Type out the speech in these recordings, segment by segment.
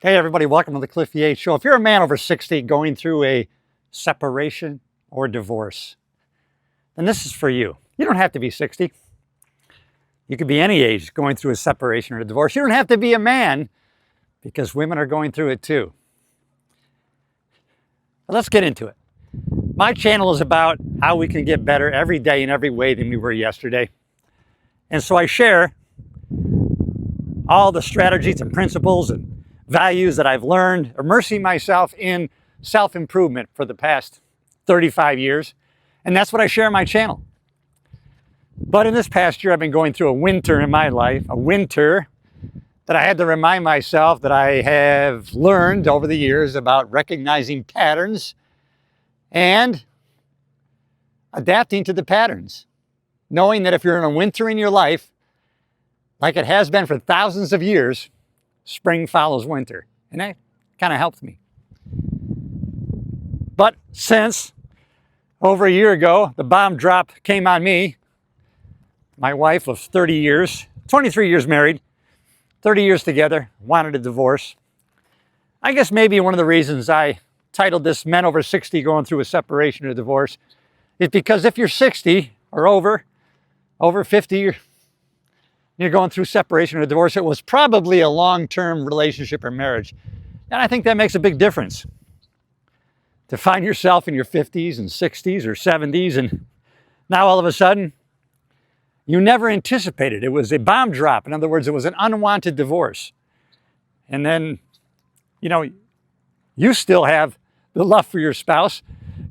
Hey everybody, welcome to the Cliffy H Show. If you're a man over 60 going through a separation or divorce, then this is for you. You don't have to be 60. You could be any age going through a separation or a divorce. You don't have to be a man because women are going through it too. But let's get into it. My channel is about how we can get better every day in every way than we were yesterday. And so I share all the strategies and principles and values that I've learned, immersing myself in self-improvement for the past 35 years. And that's what I share on my channel. But in this past year, I've been going through a winter in my life, a winter that I had to remind myself that I have learned over the years about recognizing patterns and adapting to the patterns. Knowing that if you're in a winter in your life, like it has been for thousands of years, spring follows winter. And that kind of helped me. But since over a year ago, the bomb drop came on me, my wife of 30 years, 23 years married, 30 years together, wanted a divorce. I guess maybe one of the reasons I titled this Men Over 60 Going Through a Separation or Divorce is because if you're 60 or over 50, you're going through separation or divorce, it was probably a long-term relationship or marriage. And I think that makes a big difference. To find yourself in your 50s and 60s or 70s, and now all of a sudden, you never anticipated. It was a bomb drop. In other words, it was an unwanted divorce. And then, you still have the love for your spouse.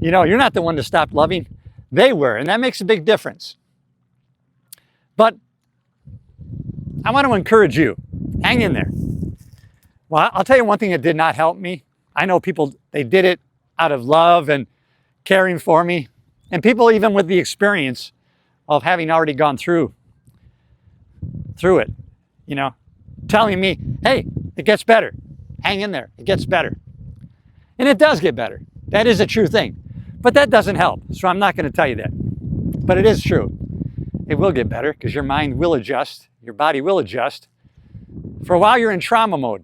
You're not the one to stop loving. They were, and that makes a big difference. But I want to encourage you, hang in there. Well, I'll tell you one thing that did not help me. I know people, they did it out of love and caring for me. And people even with the experience of having already gone through it, telling me, hey, it gets better. Hang in there, it gets better. And it does get better. That is a true thing. But that doesn't help, so I'm not going to tell you that. But it is true. It will get better because your mind will adjust. Your body will adjust. For a while, you're in trauma mode.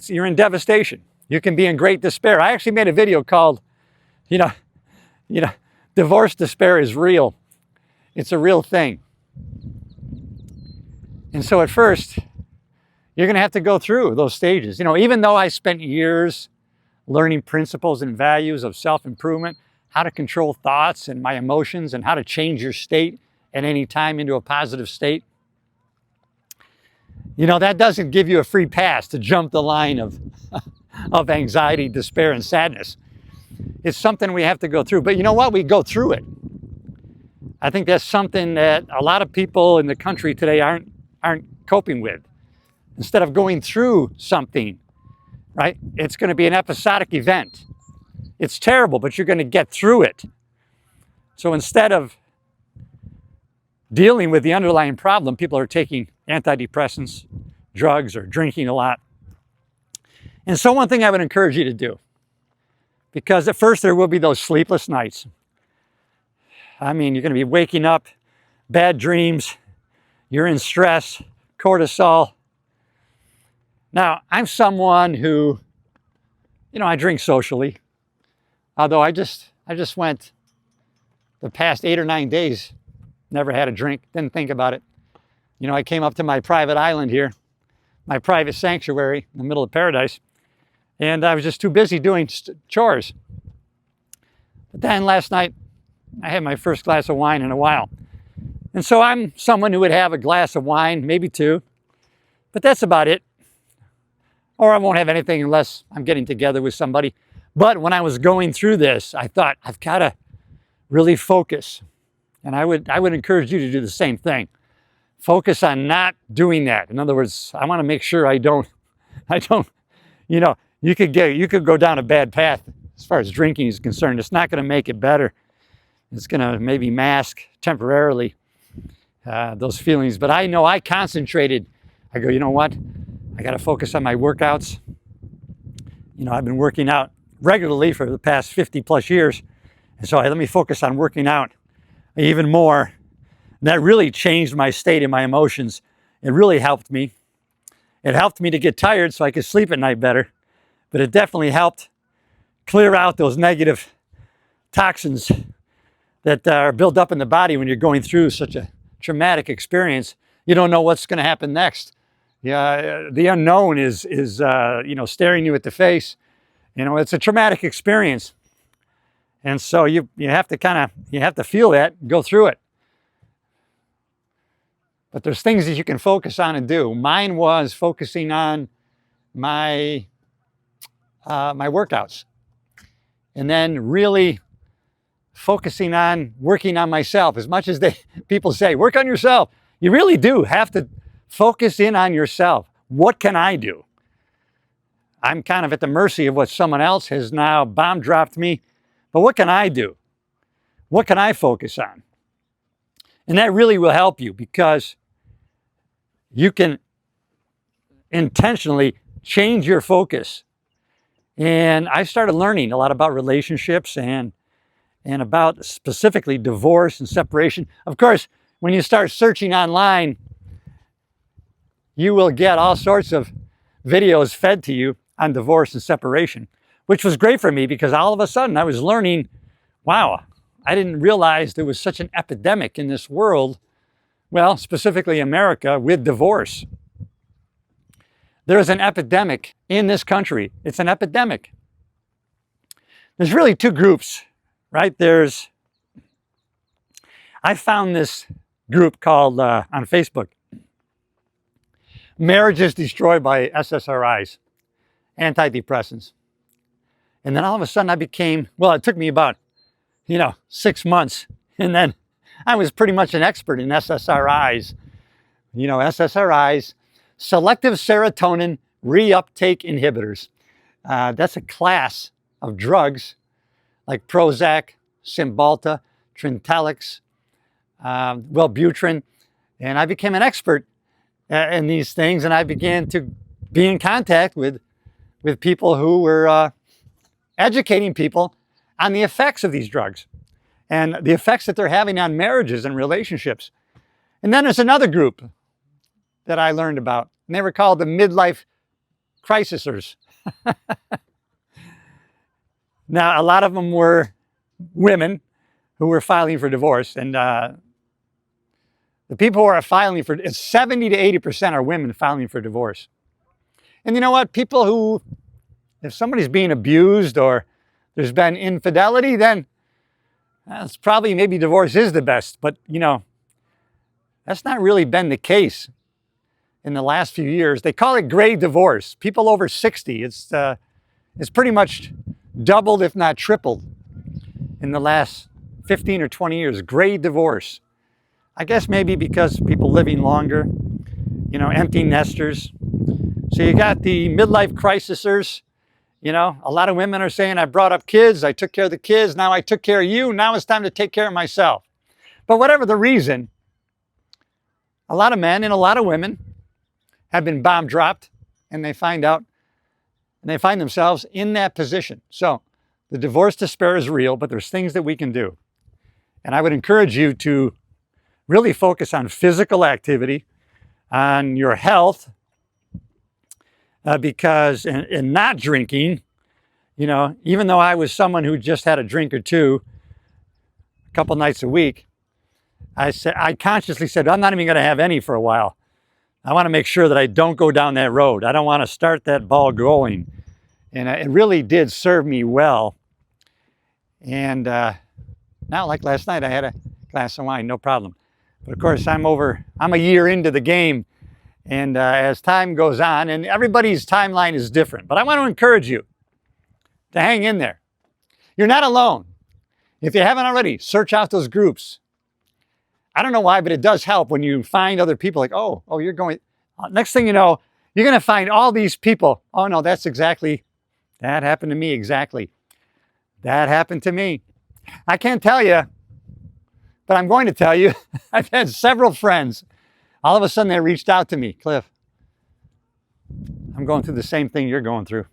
You're in devastation. You can be in great despair. I actually made a video called, divorce despair is real. It's a real thing. And so at first, you're going to have to go through those stages. Even though I spent years learning principles and values of self-improvement, how to control thoughts and my emotions and how to change your state at any time into a positive state. That doesn't give you a free pass to jump the line of anxiety, despair, and sadness. It's something we have to go through. But you know what? We go through it. I think that's something that a lot of people in the country today aren't coping with. Instead of going through something, right? It's going to be an episodic event. It's terrible, but you're going to get through it. So instead of dealing with the underlying problem, people are taking antidepressants, drugs, or drinking a lot. And so one thing I would encourage you to do, because at first there will be those sleepless nights. You're going to be waking up, bad dreams, you're in stress, cortisol. Now, I'm someone who, I drink socially. Although I just went the past 8 or 9 days, never had a drink, didn't think about it. I came up to my private island here, my private sanctuary in the middle of paradise, and I was just too busy doing chores. But then last night, I had my first glass of wine in a while. And so I'm someone who would have a glass of wine, maybe 2, but that's about it. Or I won't have anything unless I'm getting together with somebody. But when I was going through this, I thought, I've got to really focus. And I would encourage you to do the same thing. Focus on not doing that. In other words, I want to make sure I don't, you could go down a bad path as far as drinking is concerned. It's not going to make it better. It's going to maybe mask temporarily those feelings. But I know I concentrated. I go, you know what? I got to focus on my workouts. I've been working out regularly for the past 50 plus years. And so let me focus on working out even more. And that really changed my state and my emotions. It really helped me. It helped me to get tired so I could sleep at night better, but it definitely helped clear out those negative toxins that are built up in the body when you're going through such a traumatic experience. You don't know what's going to happen next. Yeah, the unknown is staring you at the face. It's a traumatic experience, and so you have to feel that, go through it. But there's things that you can focus on and do. Mine was focusing on my workouts, and then really focusing on working on myself. As much as people say, work on yourself, you really do have to focus in on yourself. What can I do? I'm kind of at the mercy of what someone else has now bomb dropped me, but what can I do? What can I focus on? And that really will help you, because you can intentionally change your focus. And I started learning a lot about relationships and about specifically divorce and separation. Of course, when you start searching online, you will get all sorts of videos fed to you on divorce and separation, which was great for me, because all of a sudden I was learning, wow, I didn't realize there was such an epidemic in this world, well, specifically America, with divorce. There's an epidemic in this country. It's an epidemic. There's really two groups, right? I found this group called, on Facebook, Marriages Destroyed by SSRIs, Antidepressants. And then all of a sudden it took me about, 6 months. And then I was pretty much an expert in SSRIs. SSRIs, selective serotonin reuptake inhibitors. That's a class of drugs like Prozac, Cymbalta, Trintellix, Wellbutrin. And I became an expert in these things, and I began to be in contact with people who were educating people on the effects of these drugs and the effects that they're having on marriages and relationships. And then there's another group that I learned about, and they were called the midlife crisisers. Now, a lot of them were women who were filing for divorce, and the people who are filing for, 70 to 80% are women filing for divorce. And you know what? People who, if somebody's being abused or there's been infidelity, then it's probably, maybe divorce is the best. But, that's not really been the case in the last few years. They call it gray divorce. People over 60, it's pretty much doubled, if not tripled, in the last 15 or 20 years. Gray divorce. I guess maybe because people living longer, empty nesters. So you got the midlife crisisers. A lot of women are saying, I brought up kids, I took care of the kids, now I took care of you, now it's time to take care of myself. But whatever the reason, a lot of men and a lot of women have been bomb dropped, and they find themselves in that position. So the divorce despair is real, but there's things that we can do. And I would encourage you to really focus on physical activity, on your health, because in not drinking, even though I was someone who just had a drink or two a couple nights a week, I consciously said, I'm not even going to have any for a while. I want to make sure that I don't go down that road. I don't want to start that ball going. And it really did serve me well. And now, like last night, I had a glass of wine, no problem. But of course, I'm a year into the game. And as time goes on, and everybody's timeline is different, but I want to encourage you to hang in there. You're not alone. If you haven't already, search out those groups. I don't know why, but it does help when you find other people like, oh, you're going, next thing you know, you're going to find all these people. Oh no, that happened to me exactly. That happened to me. I can't tell you, but I'm going to tell you, I've had several friends. All of a sudden they reached out to me, Cliff, I'm going through the same thing you're going through.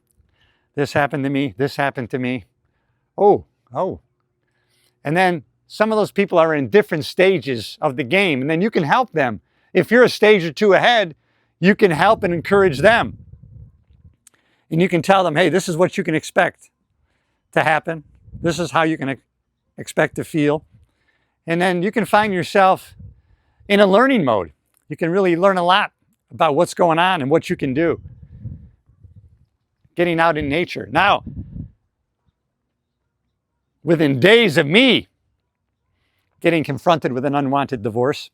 This happened to me, this happened to me. Oh. And then some of those people are in different stages of the game, and then you can help them. If you're a stage or two ahead, you can help and encourage them. And you can tell them, hey, this is what you can expect to happen. This is how you can expect to feel. And then you can find yourself in a learning mode. You can really learn a lot about what's going on and what you can do. Getting out in nature. Now, within days of me getting confronted with an unwanted divorce,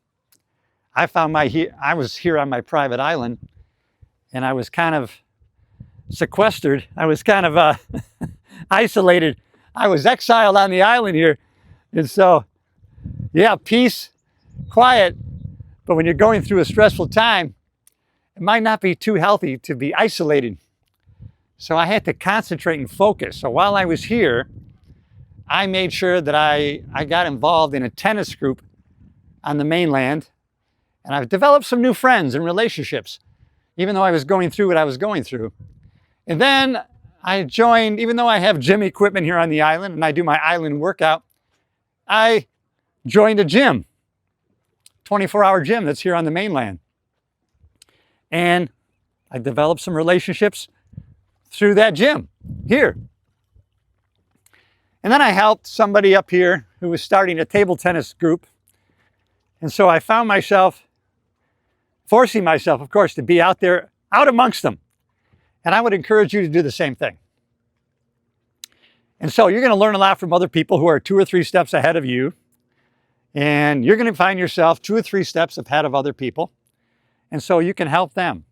I found I was here on my private island, and I was kind of sequestered. I was kind of isolated. I was exiled on the island here. And so, yeah, peace, quiet. But when you're going through a stressful time, it might not be too healthy to be isolated. So I had to concentrate and focus. So while I was here, I made sure that I got involved in a tennis group on the mainland. And I've developed some new friends and relationships, even though I was going through what I was going through. And then I joined, even though I have gym equipment here on the island and I do my island workout, I joined a gym, 24-hour gym that's here on the mainland. And I developed some relationships through that gym here. And then I helped somebody up here who was starting a table tennis group. And so I found myself forcing myself, of course, to be out there, out amongst them. And I would encourage you to do the same thing. And so you're going to learn a lot from other people who are 2 or 3 steps ahead of you. And you're going to find yourself 2 or 3 steps ahead of other people. And so you can help them.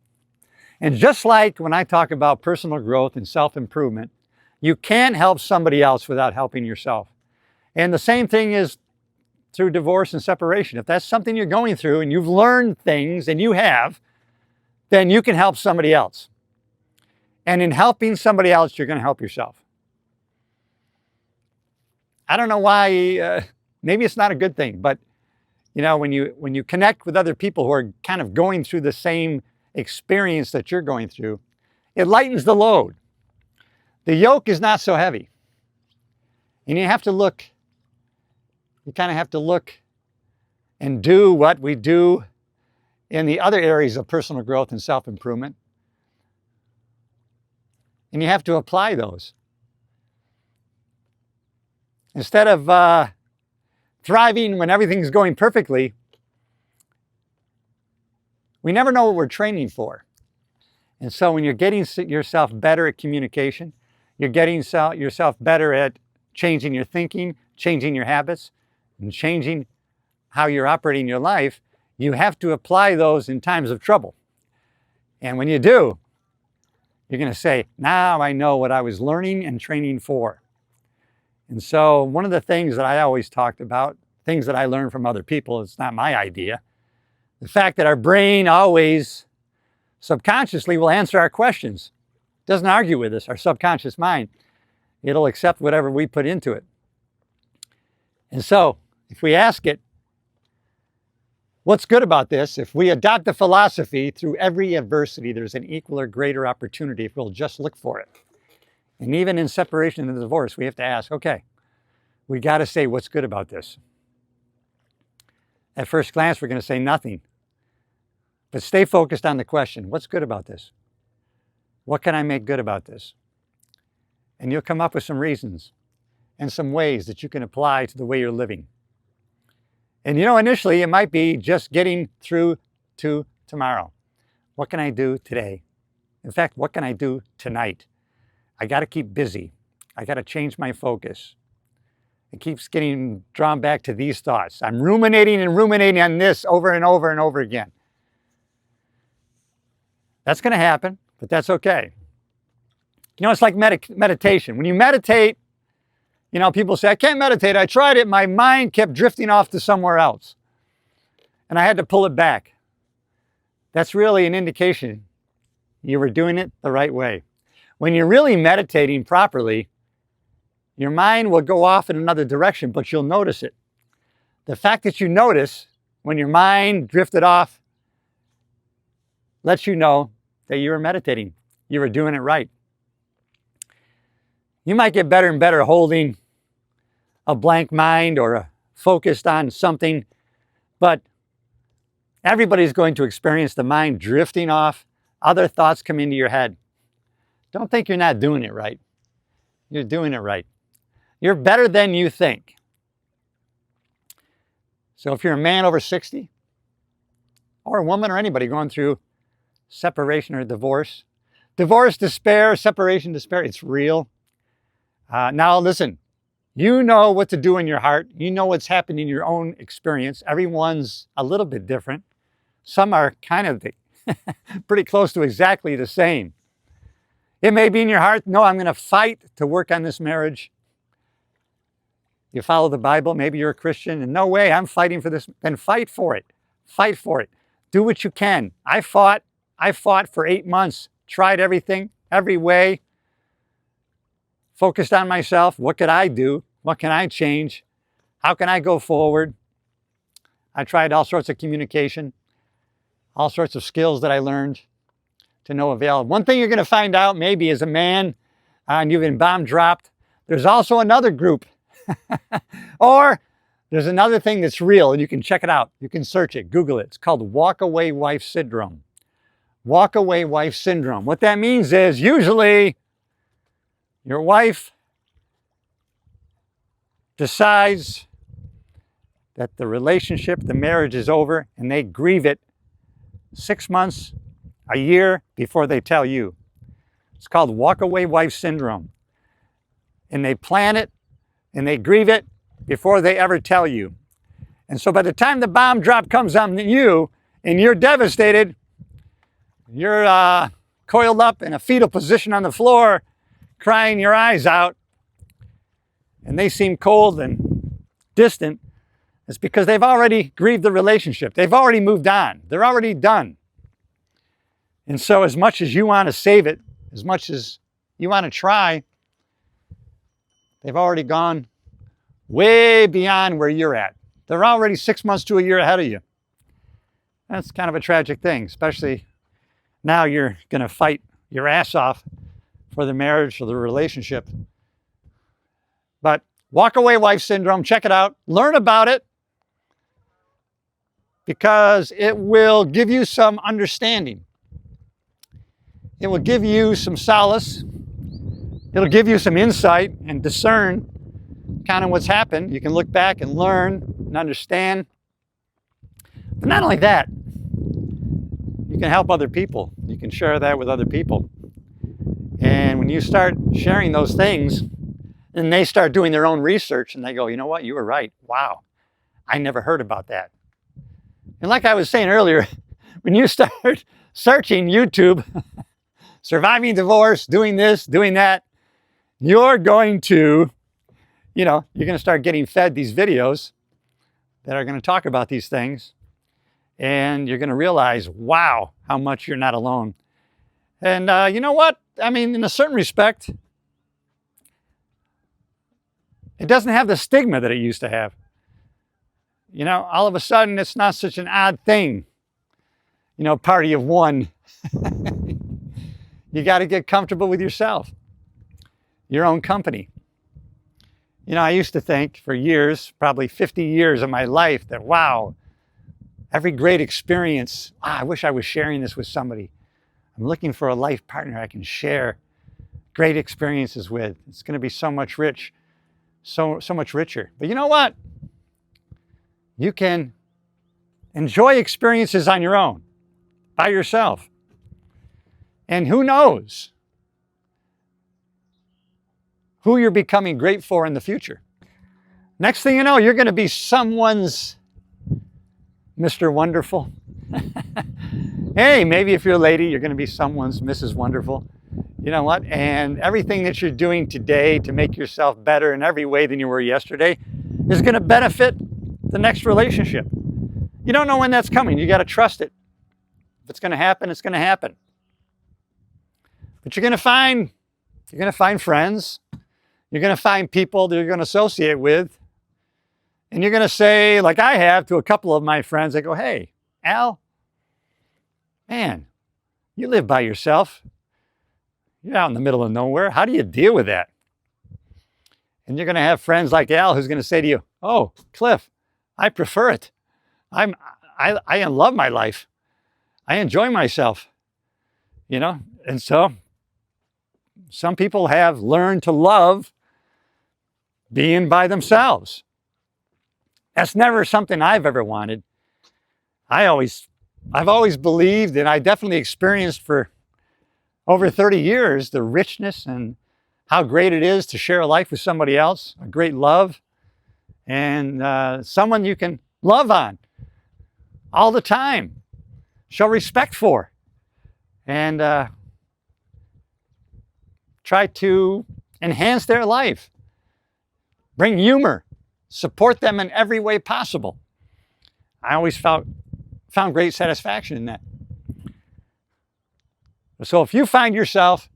And just like when I talk about personal growth and self-improvement, you can't help somebody else without helping yourself. And the same thing is through divorce and separation. If that's something you're going through and you've learned things, and you have, then you can help somebody else. And in helping somebody else, you're going to help yourself. I don't know why, maybe it's not a good thing, but you know, when you connect with other people who are kind of going through the same experience that you're going through, it lightens the load. The yoke is not so heavy. And you have to look, you kind of have to look and do what we do in the other areas of personal growth and self-improvement. And you have to apply those. Instead of thriving when everything's going perfectly, we never know what we're training for. And so when you're getting yourself better at communication, you're getting yourself better at changing your thinking, changing your habits, and changing how you're operating your life, you have to apply those in times of trouble. And when you do, you're going to say, now I know what I was learning and training for. And so one of the things that I always talked about, things that I learned from other people, it's not my idea, the fact that our brain always subconsciously will answer our questions. It doesn't argue with us, our subconscious mind. It'll accept whatever we put into it. And so if we ask it, what's good about this? If we adopt the philosophy, through every adversity, there's an equal or greater opportunity if we'll just look for it. And even in separation and divorce, we have to ask, okay, we got to say what's good about this. At first glance, we're going to say nothing. But stay focused on the question, what's good about this? What can I make good about this? And you'll come up with some reasons and some ways that you can apply to the way you're living. And you know, initially, it might be just getting through to tomorrow. What can I do today? In fact, what can I do tonight? I got to keep busy. I got to change my focus. It keeps getting drawn back to these thoughts. I'm ruminating and ruminating on this over and over and over again. That's going to happen, but that's okay. You know, it's like meditation. When you meditate, you know, people say, I can't meditate. I tried it. My mind kept drifting off to somewhere else. And I had to pull it back. That's really an indication you were doing it the right way. When you're really meditating properly, your mind will go off in another direction, but you'll notice it. The fact that you notice when your mind drifted off lets you know that you were meditating. You were doing it right. You might get better and better holding a blank mind or focused on something, but Everybody's going to experience the mind drifting off. Other thoughts come into your head. Don't think you're not doing it right. You're doing it right. You're better than you think. So if you're a man over 60, or a woman or anybody going through separation or divorce, despair, separation, despair, it's real. Now listen, you know what to do in your heart. You know what's happening in your own experience. Everyone's a little bit different. Some are kind of pretty close to exactly the same. It may be in your heart, no, I'm going to fight to work on this marriage. You follow the Bible, maybe you're a Christian, and no way, I'm fighting for this. Then fight for it. Fight for it. Do what you can. I fought for 8 months, tried everything, every way, focused on myself. What could I do? What can I change? How can I go forward? I tried all sorts of communication, all sorts of skills that I learned to no avail. One thing you're going to find out maybe as a man and you've been bomb dropped, there's also another group. Or there's another thing that's real, and you can check it out. You can search it, Google it. It's called walk-away wife syndrome. Walk-away wife syndrome. What that means is usually your wife decides that the relationship, the marriage is over, and they grieve it 6 months, a year before they tell you. It's called walk-away wife syndrome. And they plan it and they grieve it before they ever tell you. And so by the time the bomb drop comes on you and you're devastated, you're coiled up in a fetal position on the floor, crying your eyes out, and they seem cold and distant, it's because they've already grieved the relationship. They've already moved on. They're already done. And so as much as you want to save it, as much as you want to try, they've already gone way beyond where you're at. They're already 6 months to a year ahead of you. That's kind of a tragic thing, especially now you're going to fight your ass off for the marriage or the relationship. But walk-away wife syndrome, check it out. Learn about it because it will give you some understanding. It will give you some solace. It'll give you some insight and discern kind of what's happened. You can look back and learn and understand. But not only that, you can help other people. You can share that with other people. And when you start sharing those things, and they start doing their own research and they go, you know what, you were right. Wow, I never heard about that. And like I was saying earlier, when you start searching YouTube, surviving divorce, doing this, doing that, you're going to, you're going to start getting fed these videos that are going to talk about these things. And you're going to realize, wow, how much you're not alone. And you know what? I mean, in a certain respect, it doesn't have the stigma that it used to have. All of a sudden, it's not such an odd thing. Party of one. You got to get comfortable with yourself, your own company. I used to think for years, probably 50 years of my life, that wow, every great experience, I wish I was sharing this with somebody. I'm looking for a life partner I can share great experiences with. It's going to be so much much richer. But you know what? You can enjoy experiences on your own, by yourself. And who knows who you're becoming great for in the future. Next thing you know, you're going to be someone's Mr. Wonderful. Hey, maybe if you're a lady, you're going to be someone's Mrs. Wonderful. You know what? And everything that you're doing today to make yourself better in every way than you were yesterday is going to benefit the next relationship. You don't know when that's coming. You got to trust it. If it's going to happen, it's going to happen. But you're going to find friends. You're going to find people that you're going to associate with. And you're going to say, like I have to a couple of my friends, I go, hey, Al, man, you live by yourself. You're out in the middle of nowhere. How do you deal with that? And you're going to have friends like Al who's going to say to you, oh, Cliff, I prefer it. I love my life. I enjoy myself, you know? And so some people have learned to love being by themselves. That's never something I've ever wanted. I've always believed, and I definitely experienced for over 30 years, the richness and how great it is to share a life with somebody else, a great love, and someone you can love on all the time, show respect for, and try to enhance their life, bring humor, support them in every way possible. I always found great satisfaction in that. So if you find yourself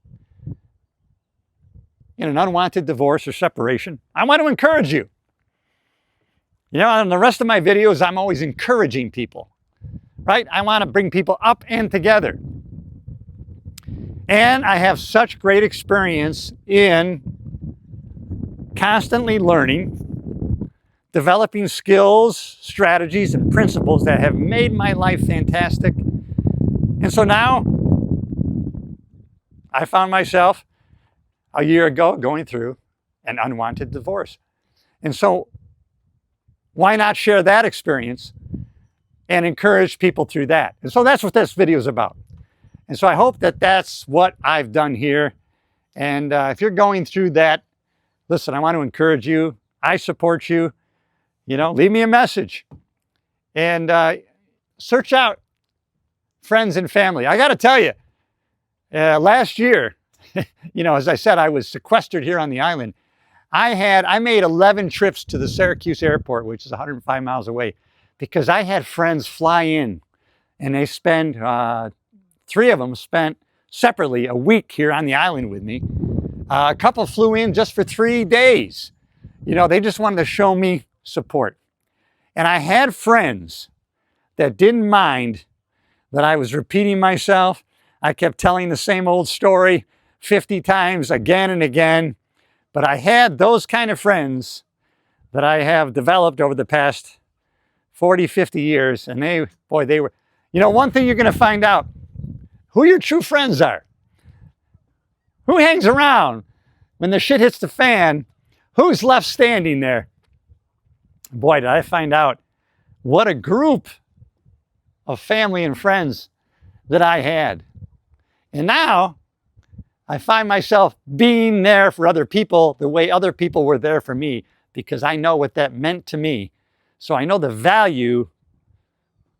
in an unwanted divorce or separation, I want to encourage you. You know, in the rest of my videos, I'm always encouraging people, right? I want to bring people up and together. And I have such great experience in constantly learning, developing skills, strategies, and principles that have made my life fantastic. And so now I found myself a year ago going through an unwanted divorce. And so why not share that experience and encourage people through that? And so that's what this video is about. And so I hope that that's what I've done here. And if you're going through that, listen, I want to encourage you. I support you. You know, leave me a message and search out friends and family. I got to tell you, last year, you know, as I said, I was sequestered here on the island. I made 11 trips to the Syracuse airport, which is 105 miles away, because I had friends fly in, and they spend, 3 of them spent separately a week here on the island with me. A couple flew in just for 3 days. You know, they just wanted to show me support. And I had friends that didn't mind that I was repeating myself. I kept telling the same old story 50 times again and again. But I had those kind of friends that I have developed over the past 40, 50 years. And they were, you know, one thing you're going to find out, who your true friends are. Who hangs around when the shit hits the fan? Who's left standing there? Boy, did I find out what a group of family and friends that I had. And now I find myself being there for other people the way other people were there for me, because I know what that meant to me. So I know the value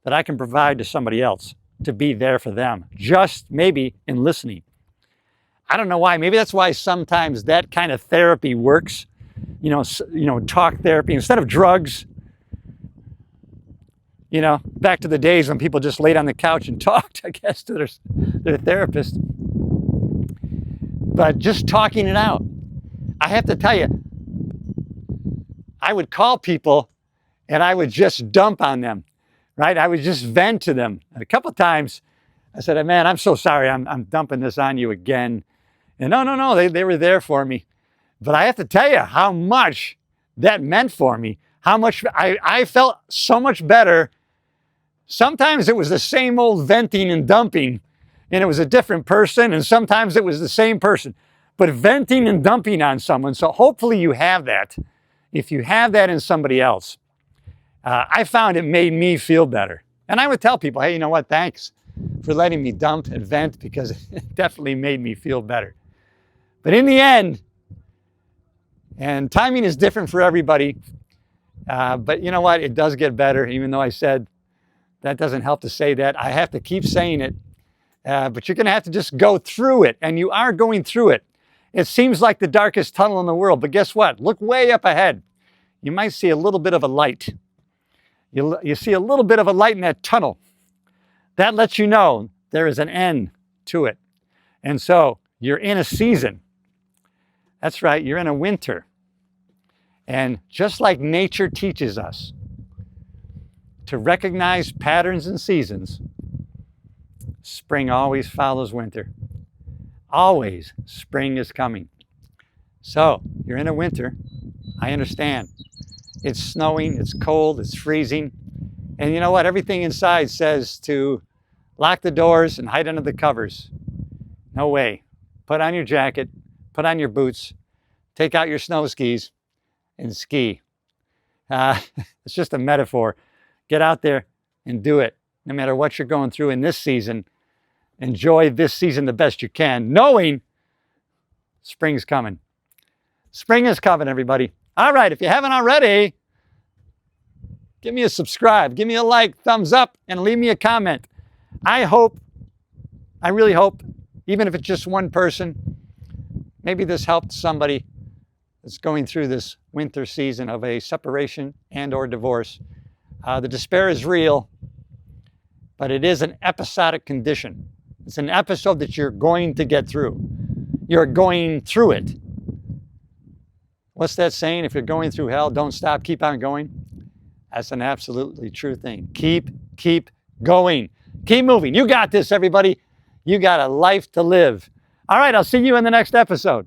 that I can provide to somebody else, to be there for them, just maybe in listening. I don't know why. Maybe that's why sometimes that kind of therapy works. You know, talk therapy instead of drugs. You know, back to the days when people just laid on the couch and talked, I guess, to their therapist. But just talking it out. I have to tell you, I would call people and I would just dump on them, right? I would just vent to them. And a couple of times I said, man, I'm so sorry. I'm dumping this on you again. And no, they were there for me. But I have to tell you how much that meant for me. How much I felt so much better. Sometimes it was the same old venting and dumping, and it was a different person, and sometimes it was the same person. But venting and dumping on someone, so hopefully you have that. If you have that in somebody else, I found it made me feel better. And I would tell people, hey, you know what, thanks for letting me dump and vent, because it definitely made me feel better. But in the end, and timing is different for everybody, but you know what, it does get better, even though I said that doesn't help to say that. I have to keep saying it, but you're going to have to just go through it, and you are going through it. It seems like the darkest tunnel in the world, but guess what? Look way up ahead. You might see a little bit of a light. You see a little bit of a light in that tunnel. That lets you know there is an end to it. And so you're in a season. That's right, you're in a winter. And just like nature teaches us to recognize patterns and seasons, spring always follows winter. Always, spring is coming. So, you're in a winter. I understand. It's snowing, it's cold, it's freezing, And you know what? Everything inside says to lock the doors and hide under the covers. No way. Put on your jacket, put on your boots, take out your snow skis, and ski. It's just a metaphor. Get out there and do it. No matter what you're going through in this season, enjoy this season the best you can, knowing spring's coming. Spring is coming, everybody. All right, if you haven't already, give me a subscribe, give me a like, thumbs up, and leave me a comment. I really hope, even if it's just one person, maybe this helped somebody that's going through this winter season of a separation and or divorce. The despair is real, but it is an episodic condition. It's an episode that you're going to get through. You're going through it. What's that saying? If you're going through hell, don't stop, keep on going. That's an absolutely true thing. Keep going. Keep moving. You got this, everybody. You got a life to live. All right, I'll see you in the next episode.